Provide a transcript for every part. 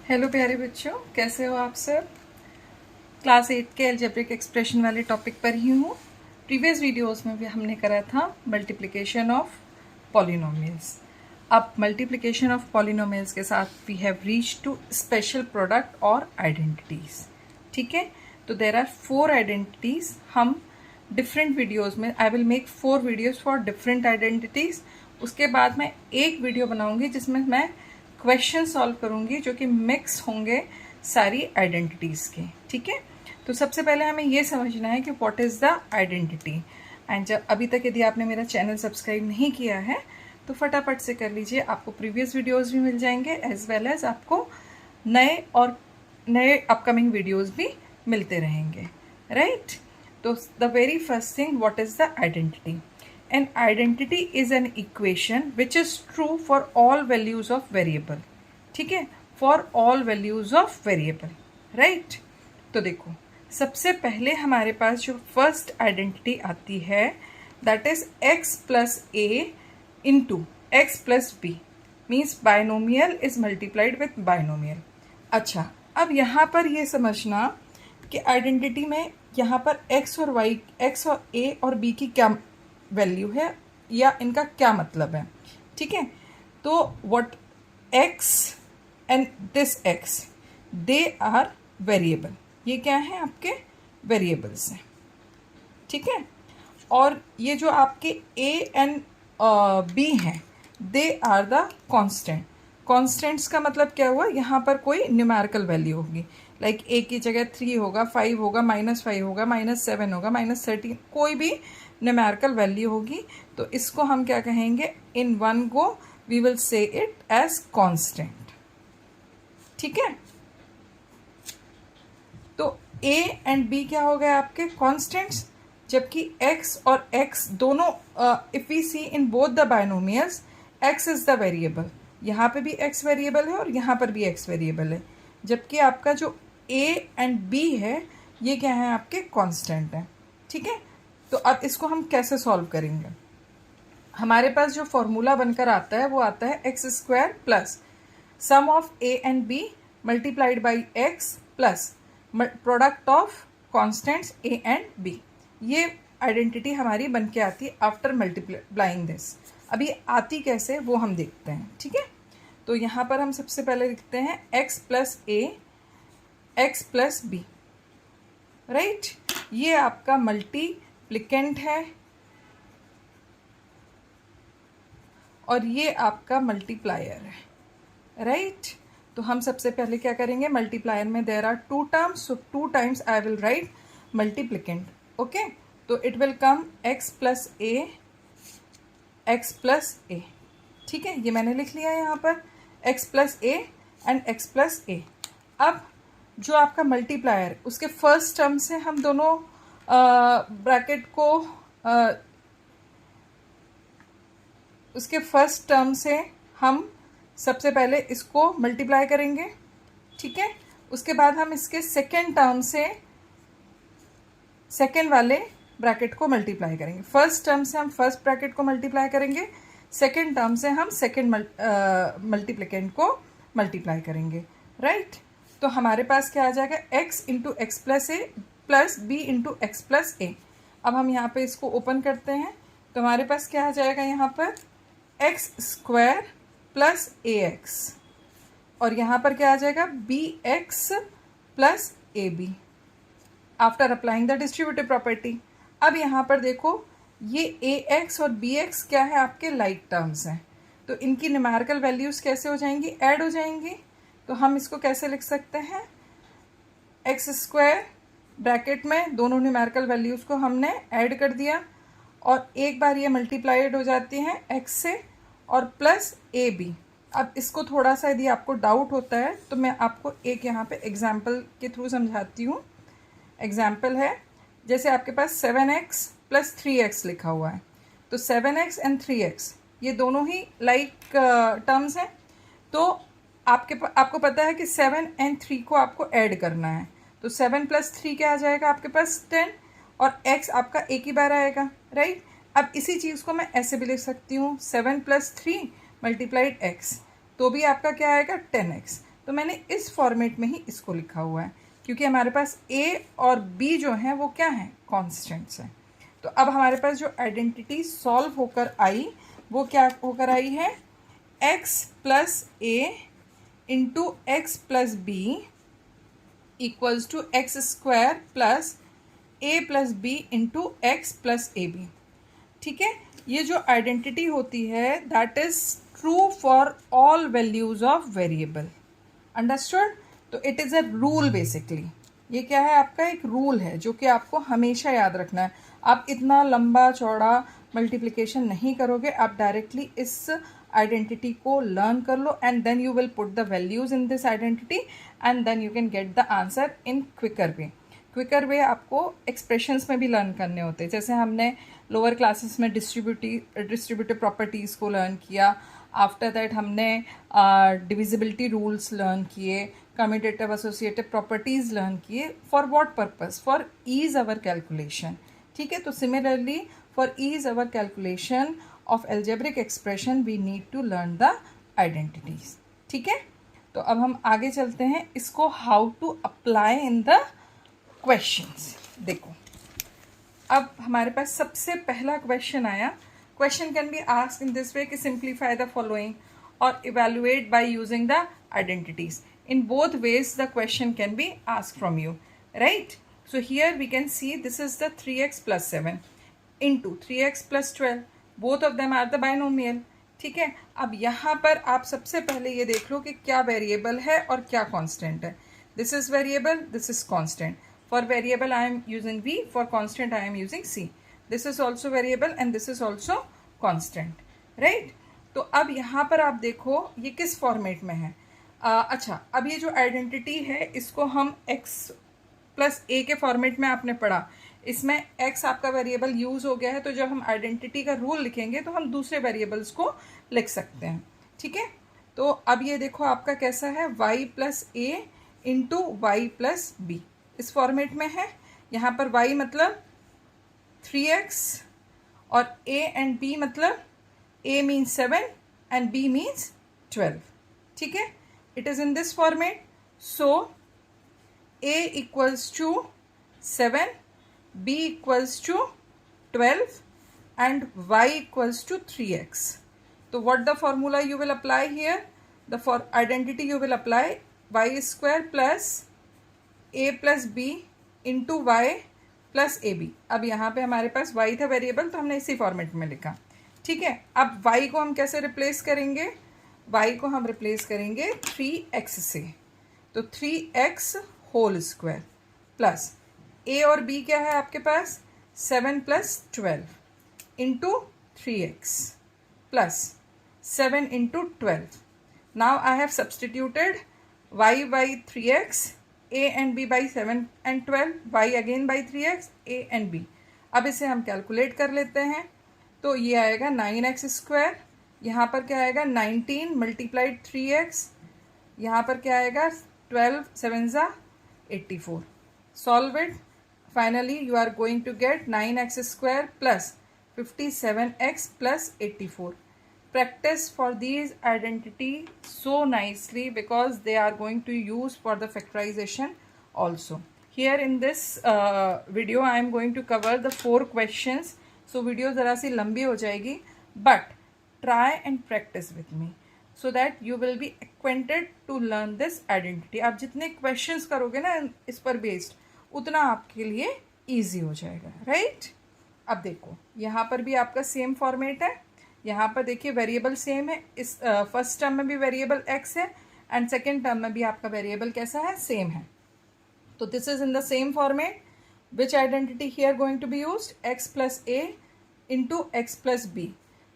Hello प्यारे बच्चों, कैसे हो आप सब। क्लास 8 के अलजेब्रिक एक्सप्रेशन वाले टॉपिक पर ही हूँ। प्रीवियस वीडियोस में भी हमने करा था मल्टीप्लिकेशन ऑफ पॉलिनोमियल्स। अब मल्टीप्लिकेशन ऑफ पॉलिनोमियल्स के साथ we have reach to special product और आइडेंटिटीज़। ठीक है, तो देर आर 4 आइडेंटिटीज़। हम डिफरेंट वीडियोज़ में I will make 4 videos for different identities. उसके बाद मैं एक वीडियो बनाऊंगी जिसमें मैं क्वेश्चन सॉल्व करूंगी जो कि मिक्स होंगे सारी आइडेंटिटीज़ के। ठीक है, तो सबसे पहले हमें ये समझना है कि what is the identity. And जब अभी तक यदि आपने मेरा चैनल सब्सक्राइब नहीं किया है तो फटाफट से कर लीजिए, आपको प्रीवियस वीडियोज़ भी मिल जाएंगे एज वेल एज आपको नए अपकमिंग वीडियोज़ भी मिलते रहेंगे, राइट। तो the very first thing, what is the identity. An identity is an equation which is true for all values of variable. ठीक है, for all values of variable, right? तो देखो, सबसे पहले हमारे पास जो फर्स्ट आइडेंटिटी आती है that is x plus a into x plus b, means binomial is multiplied with binomial. अच्छा, अब यहाँ पर ये समझना कि आइडेंटिटी में यहाँ पर x और y, x और a और b की क्या वैल्यू है या इनका क्या मतलब है। ठीक है, तो what x and this x they are variable. ये क्या है, आपके वेरिएबल्स हैं। ठीक है, और ये जो आपके a एंड b हैं they are the constant. Constants का मतलब क्या हुआ, यहाँ पर कोई न्यूमेरिकल वैल्यू होगी, लाइक a की जगह 3 होगा, 5 होगा, -5 होगा, -7 होगा, -13, कोई भी न्यूमेरिकल वैल्यू होगी। तो इसको हम क्या कहेंगे, in one go we will say it as constant. ठीक है, तो a एंड b क्या हो गए आपके कांस्टेंट्स, जबकि x और x दोनों, if we see in both the binomials x is the variable. यहाँ पे भी x वेरिएबल है और यहाँ पर भी x वेरिएबल है, जबकि आपका जो a एंड b है ये क्या है, आपके कांस्टेंट है। ठीक है, तो अब इसको हम कैसे सॉल्व करेंगे। हमारे पास जो फॉर्मूला बनकर आता है वो आता है x square plus sum of a and b multiplied by x plus product of constants a and b. ये आइडेंटिटी हमारी बन के आती है आफ्टर मल्टीप्लाइंग दिस। अभी आती कैसे वो हम देखते हैं। ठीक है, तो यहाँ पर हम सबसे पहले लिखते हैं x plus a x plus B, right. ये आपका मल्टीप्लिकेंट है और ये आपका मल्टीप्लायर है, राइट। तो हम सबसे पहले क्या करेंगे, मल्टीप्लायर में there are 2 terms, so 2 times I will write multiplicand. Okay, तो it will come x plus a x plus a. ठीक है, ये मैंने लिख लिया यहाँ पर x plus a and x plus a. अब जो आपका मल्टीप्लायर, उसके फर्स्ट टर्म से हम दोनों ब्रैकेट को उसके फर्स्ट टर्म से हम सबसे पहले इसको मल्टीप्लाई करेंगे। ठीक है, उसके बाद हम इसके सेकेंड टर्म से सेकेंड वाले ब्रैकेट को मल्टीप्लाई करेंगे। फर्स्ट टर्म से हम फर्स्ट ब्रैकेट को मल्टीप्लाई करेंगे, सेकेंड टर्म से हम सेकेंड मल्टीप्लिकेंट को मल्टीप्लाई करेंगे, राइट। तो हमारे पास क्या आ जाएगा, x into x plus a plus b into x plus a. अब हम यहाँ पे इसको ओपन करते हैं तो हमारे पास क्या आ जाएगा, यहाँ पर x square plus a x और यहाँ पर क्या आ जाएगा, b x plus a b after applying the distributive property. अब यहाँ पर देखो, ये ए एक्स और बी एक्स क्या है, आपके लाइक टर्म्स हैं, तो इनकी न्यूमेरिकल वैल्यूज़ कैसे हो जाएंगी, ऐड हो जाएंगी। तो हम इसको कैसे लिख सकते हैं, एक्स स्क्वायर ब्रैकेट में दोनों न्यूमेरिकल वैल्यूज़ को हमने ऐड कर दिया और एक बार ये मल्टीप्लाइड हो जाती हैं एक्स से और प्लस ए बी। अब इसको थोड़ा सा यदि आपको डाउट होता है तो मैं आपको एक यहाँ पे एग्जाम्पल के थ्रू समझाती हूँ। एग्जाम्पल है, जैसे आपके पास 7x प्लस 3x लिखा हुआ है, तो 7x एंड 3x ये दोनों ही लाइक टर्म्स हैं। तो आपको पता है कि 7 एंड 3 को आपको ऐड करना है, तो 7 प्लस 3 क्या आ जाएगा आपके पास 10 और x आपका एक ही बार आएगा, राइट। अब इसी चीज़ को मैं ऐसे भी लिख सकती हूँ, 7 प्लस 3 मल्टीप्लाइड x, तो भी आपका क्या आएगा 10x। तो मैंने इस फॉर्मेट में ही इसको लिखा हुआ है, क्योंकि हमारे पास a और b जो हैं वो क्या हैं, कॉन्स्टेंट्स हैं। तो अब हमारे पास जो आइडेंटिटी सॉल्व होकर आई वो क्या होकर आई है, x plus a into x plus b equals to x square plus a plus b into x plus a b. ठीक है, ये जो आइडेंटिटी होती है that is true for all values of variable. Understood? तो it is a rule basically. ये क्या है, आपका एक रूल है जो कि आपको हमेशा याद रखना है। आप इतना लंबा चौड़ा मल्टीप्लिकेशन नहीं करोगे, आप डायरेक्टली इस आइडेंटिटी को लर्न कर लो and then you will put the values in this identity and then you can get the answer in quicker way. Quicker way आपको एक्सप्रेशंस में भी लर्न करने होते हैं, जैसे हमने लोअर क्लासेस में डिस्ट्रीब्यूटिव प्रॉपर्टीज़ को लर्न किया, आफ्टर दैट हमने डिविजिबिलिटी रूल्स लर्न किए, कम्यूटेटिव एसोसिएटिव प्रॉपर्टीज़ लर्न किए। For what purpose? For ease our calculation. ठीक है, तो similarly for ease our calculation of algebraic expression we need to learn the identities. ठीक है, तो अब हम आगे चलते हैं, इसको how to apply in the questions. देखो, अब हमारे पास सबसे पहला क्वेश्चन आया। Question can be asked in this वे कि सिंप्लीफाई द फॉलोइंग और evaluate by using the identities. In both ways the question can be asked from you, right? So here we can see this is the 3x plus 7 into 3x plus 12. Both of them are the binomial. ठीक है, अब यहाँ पर आप सबसे पहले ये देख लो कि क्या वेरिएबल है और क्या कांस्टेंट है। This is variable, this is constant. For variable I am using v, for constant I am using c. This is also variable and this is also constant, right? तो अब यहाँ पर आप देखो ये किस फॉर्मेट में है। अच्छा, अब ये जो आइडेंटिटी है इसको हम x प्लस ए के फॉर्मेट में आपने पढ़ा, इसमें x आपका वेरिएबल यूज़ हो गया है, तो जब हम आइडेंटिटी का रूल लिखेंगे तो हम दूसरे वेरिएबल्स को लिख सकते हैं। ठीक है, तो अब ये देखो आपका कैसा है, y plus a into Y plus B, इस फॉर्मेट में है। यहाँ पर y मतलब 3x और a एंड b मतलब a means 7 and b means 12। ठीक है, it is in this format, so a equals to 7, b equals to 12 and y equals to 3x. So what the formula you will apply here? The for identity you will apply y square plus a plus b into y plus ab. अब यहाँ पे हमारे पास y था variable, तो हमने इसी format में लिखा। ठीक है, अब y को हम कैसे रिप्लेस करेंगे? y को हम रिप्लेस करेंगे 3x से, तो 3x whole square plus a और b क्या है आपके पास, 7 plus 12 into 3x plus 7 into 12. Now I have substituted y by 3x, a and b by 7 and 12, y again by 3x, a and b. अब इसे हम कैलकुलेट कर लेते हैं, तो ये आएगा 9x स्क्वायर, यहाँ पर क्या आएगा 19 मल्टीप्लाइड 3x, यहाँ पर क्या आएगा 12 7 ज़ा 84. Solve it, finally you are going to get 9x square plus 57x plus 84. Practice for these identity so nicely because they are going to use for the factorization also. Here in this video I am going to cover the 4 questions. So video ज़रा सी लंबी हो जाएगी, but try and practice with me so that you will be acquainted to learn this identity. आप जितने questions करोगे ना इस पर based, उतना आपके लिए easy हो जाएगा, right? अब देखो यहाँ पर भी आपका सेम फॉर्मेट है, यहाँ पर देखिए वेरिएबल सेम है, इस फर्स्ट टर्म में भी वेरिएबल x है एंड सेकेंड टर्म में भी आपका वेरिएबल कैसा है, सेम है। तो this is in the same format. Which identity here going to be used, x plus a into x plus b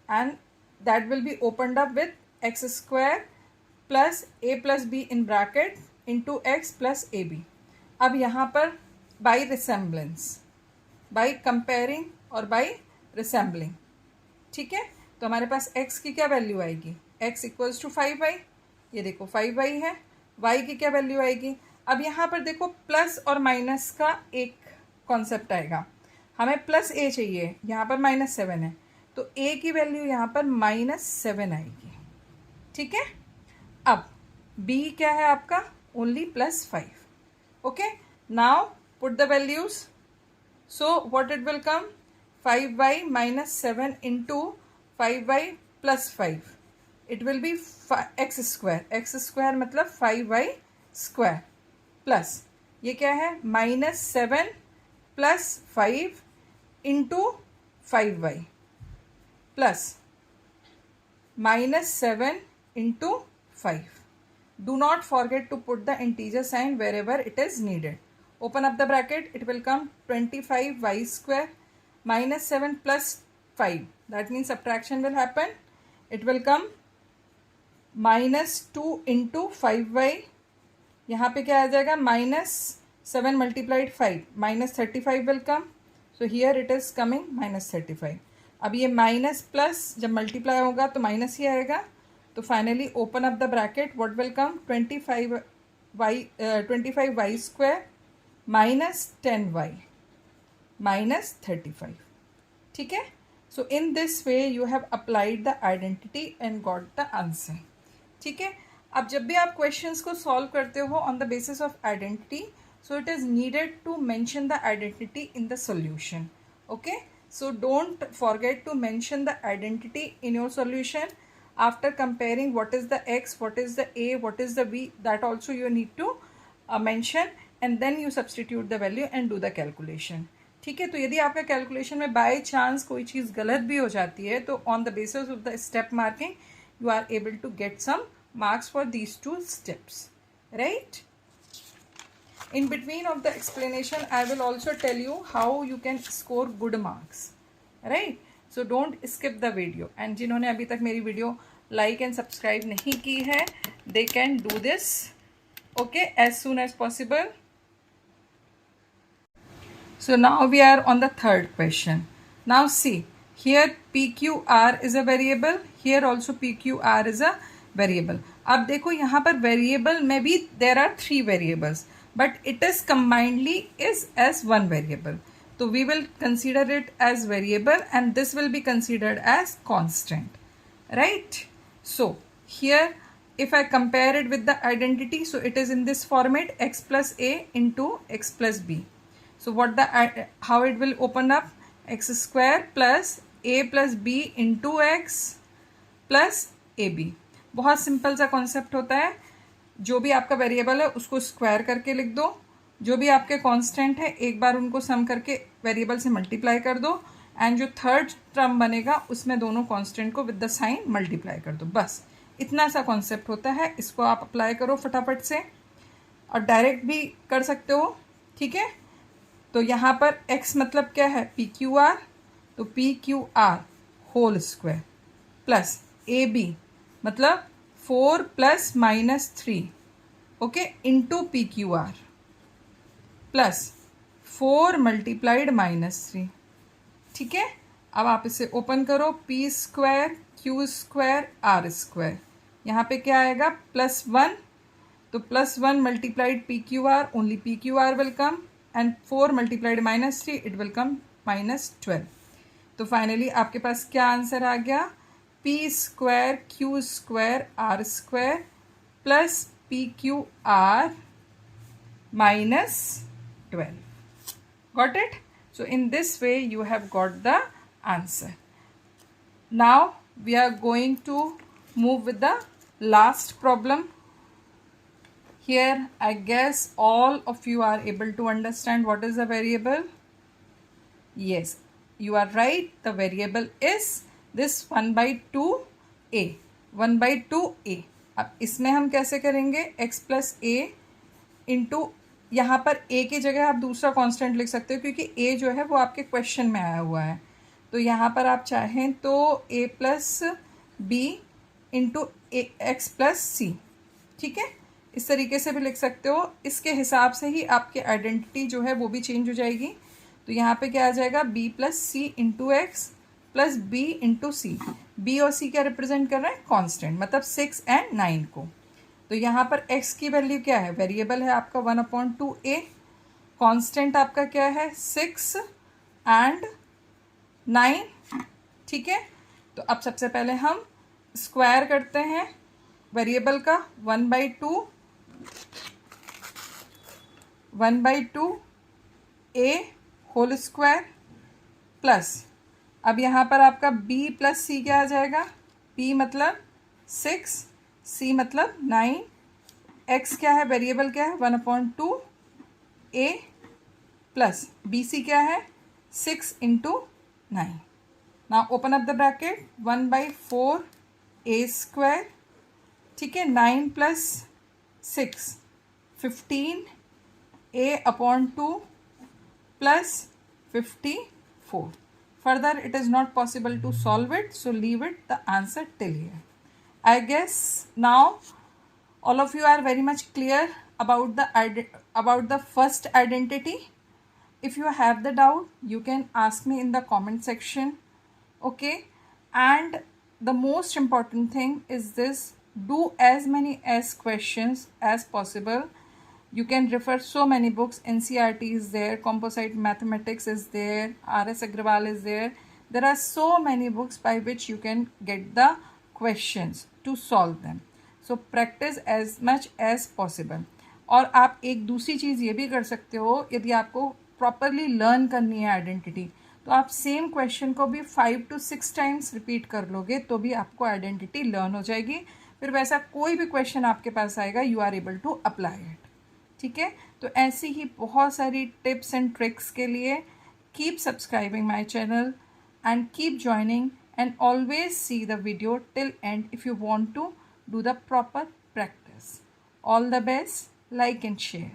and that will be opened up with x square plus a plus b in bracket into x plus a b. अब यहाँ पर by resemblance, by comparing और by resembling, ठीक है, तो हमारे पास x की क्या वैल्यू आएगी, x इक्वल्स टू 5y, ये देखो 5y है, y की क्या वैल्यू आएगी. अब यहाँ पर देखो प्लस और माइनस का एक कॉन्सेप्ट आएगा, हमें प्लस a चाहिए, यहाँ पर -7 है, तो a की वैल्यू यहाँ पर -7 आएगी. ठीक है, अब b क्या है आपका, only +5. Okay, now put the values. So what it will come, 5y minus 7 into 5y plus 5. It will be x square. x square मतलब 5y square plus ये क्या है, -7 plus 5 into 5y plus -7 into 5. Do not forget to put the integer sign wherever it is needed. Open up the bracket. It will come 25y square -7 plus 5. That means subtraction will happen. It will come -2 into 5y. यहाँ पे क्या आ जाएगा, -7 multiplied 5, -35 will come. So here it is coming -35. अब ये minus plus जब multiply होगा तो माइनस ही आएगा. तो finally open up the bracket. What will come, 25y square -10y -35. ठीक है. So in this way you have applied the identity and got the answer. ठीक है. अब जब भी आप क्वेश्चंस को सॉल्व करते हो on the basis of identity, so it is needed to mention the identity in the solution. Okay, so don't forget to mention the identity in your solution after comparing what is the x, what is the a, what is the v. That also you need to mention and then you substitute the value and do the calculation. ठीक है. तो यदि आपके calculation में by chance कोई चीज़ गलत भी हो जाती है तो on the basis of the step marking you are able to get some marks for these two steps, right? In between of the explanation I will also tell you how you can score good marks, right? So don't skip the video. And जिन्होंने अभी तक मेरी video like and subscribe नहीं की है, they can do this, okay, as soon as possible. So now we are on the third question. Now see, here PQR is a variable, here also PQR is a variable. अब देखो यहाँ पर variable में भी there are 3 variables, but it is combinedly is as one variable. So we will consider it as variable and this will be considered as constant, right? So here if I compare it with the identity, so it is in this format, x plus a into x plus b. So how it will open up, x square plus a plus b into x plus ab. बहुत simple सा concept होता है. जो भी आपका variable है उसको square करके लिख दो, जो भी आपके कांस्टेंट है एक बार उनको सम करके वेरिएबल से मल्टीप्लाई कर दो एंड जो थर्ड टर्म बनेगा उसमें दोनों कांस्टेंट को विद द साइन मल्टीप्लाई कर दो. बस इतना सा कॉन्सेप्ट होता है. इसको आप अप्लाई करो फटाफट से और डायरेक्ट भी कर सकते हो. ठीक है. तो यहाँ पर x मतलब क्या है, PQR. तो PQR whole square plus AB मतलब 4 plus -3, okay, into PQR plus 4 multiplied -3. ठीक है. अब आप इसे ओपन करो, P square Q square R square. यहाँ पे क्या आएगा, +1. तो +1 multiplied PQR, only PQR will come, and 4 multiplied -3 it will come -12. तो फाइनली आपके पास क्या आंसर आ गया, P square Q square R square plus PQR -12. Got it? So in this way you have got the answer. Now we are going to move with the last problem. Here I guess all of you are able to understand what is the variable. Yes, you are right. The variable is this 1/2a. 1/2a. अब इसमें हम कैसे करेंगे, x plus a into, यहाँ पर a की जगह आप दूसरा कांस्टेंट लिख सकते हो क्योंकि a जो है वो आपके क्वेश्चन में आया हुआ है. तो यहाँ पर आप चाहें तो a plus b into x plus c. ठीक है. इस तरीके से भी लिख सकते हो. इसके हिसाब से ही आपकी आइडेंटिटी जो है वो भी चेंज हो जाएगी. तो यहाँ पे क्या आ जाएगा, b plus c into x plus b into c. b और c क्या रिप्रेजेंट कर रहे हैं, कांस्टेंट, मतलब 6 एंड 9 को. तो यहाँ पर x की वैल्यू क्या है, वेरिएबल है आपका 1/2a. कांस्टेंट आपका क्या है, 6 एंड 9. ठीक है. तो अब सबसे पहले हम स्क्वायर करते हैं वेरिएबल का 1/2 a होल स्क्वायर प्लस, अब यहाँ पर आपका b प्लस c क्या आ जाएगा, b मतलब 6, c मतलब 9, x क्या है, वेरिएबल क्या है 1/2 a प्लस bc क्या है 6 into 9। Now open up the bracket, 1/4 a square, ठीक है, 9 plus 6 15 a/2 plus 54. Further, it is not possible to solve it, so leave it the answer till here. I guess now all of you are very much clear about the first identity. If you have the doubt, you can ask me in the comment section. Okay, and the most important thing is this: do as many as questions as possible. You can refer so many books. NCERT is there, Composite Mathematics is there, R.S. Agrawal is there. There are so many books by which you can get the questions to solve them. So practice as much as possible. और आप एक दूसरी चीज़ ये भी कर सकते हो, यदि आपको प्रॉपरली लर्न करनी है आइडेंटिटी, तो आप सेम क्वेश्चन को भी 5 to 6 टाइम्स रिपीट कर लोगे तो भी आपको आइडेंटिटी लर्न हो जाएगी। फिर वैसा कोई भी क्वेश्चन आपके पास आएगा, you are able to apply it. ठीक है, तो ऐसी ही बहुत सारी टिप्स एंड ट्रिक्स के लिए keep subscribing my channel and keep joining and always see the video till end if you want to do the proper practice. All the best. Like and share.